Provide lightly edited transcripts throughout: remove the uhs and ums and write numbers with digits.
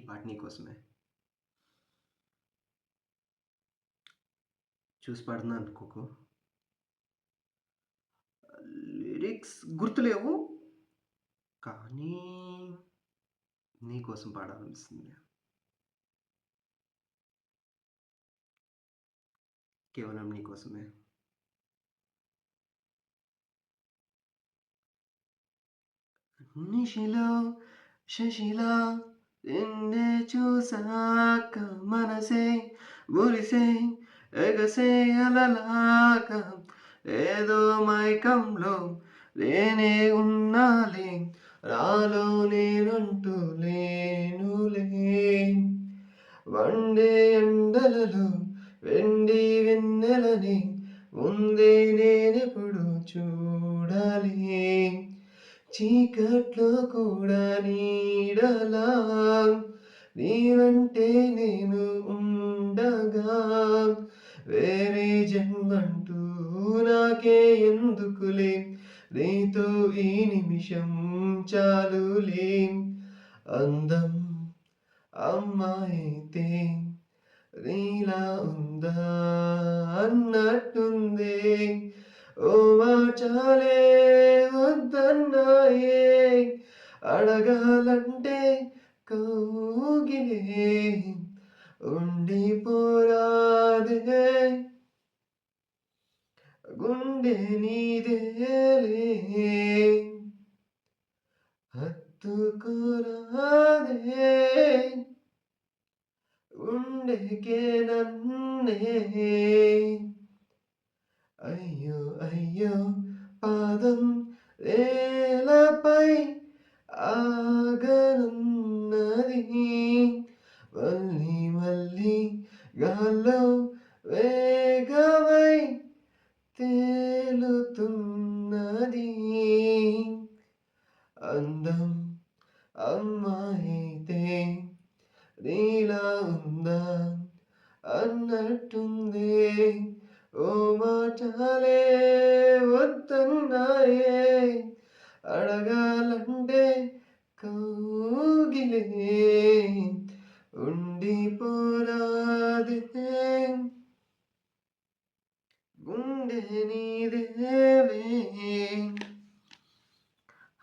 పాట నీకోసమే. చూసి పాడుతున్నాను అనుకోకు. లిరిక్స్ గుర్తులేవు, కానీ నీకోసం పాడాలనిపిస్తుంది. కేవలం నీకోసమే. నిశిలో శశిలా నిన్నే చూసాక మనసే మురిసే ఎగసే అలలాక ఏదో మైకంలో నేనే ఉన్నాలే, రాలో నేనంటూ లేనులే. వండే ఎండలలో వెండి వెన్నెలని ముందే నేనెప్పుడు చూడాలి, చీకట్లో కూడా నీడలా నీ వెంటే నేను ఉండగా, వేరే జన్మంటూ నాకే ఎందుకులే, నీతో ఈ నిమిషం చాలులే. అందం అమ్మాయితే నీలా ఉందా అన్నట్టుందే, ఓ మాటలే వద్దన్నాయే, అడగాలంటే కౌగిలే ఉండిపోరాదే, గుండె నీదేలే హత్తుకురాదే, గుండెకే నన్నే. అయ్యో అయ్యో పాదం నేలపై ఆగనున్నది, మళ్ళీ మళ్ళీ గాల్లో వేగమై తేలుతున్నది. అందం అమ్మాయితే నీలా ఉందా అన్నట్టుందే, ఓ మాటలే వద్దన్నాయే, అడగాలంటే కౌగిలే ఉండిపోరాదే, గుండె నీదేలే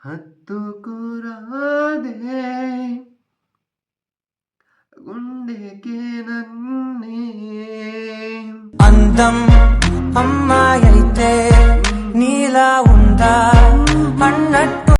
హత్తుకురాదే, గుండెకే నన్నే. అందం అమ్మాయైతే నీలా ఉందా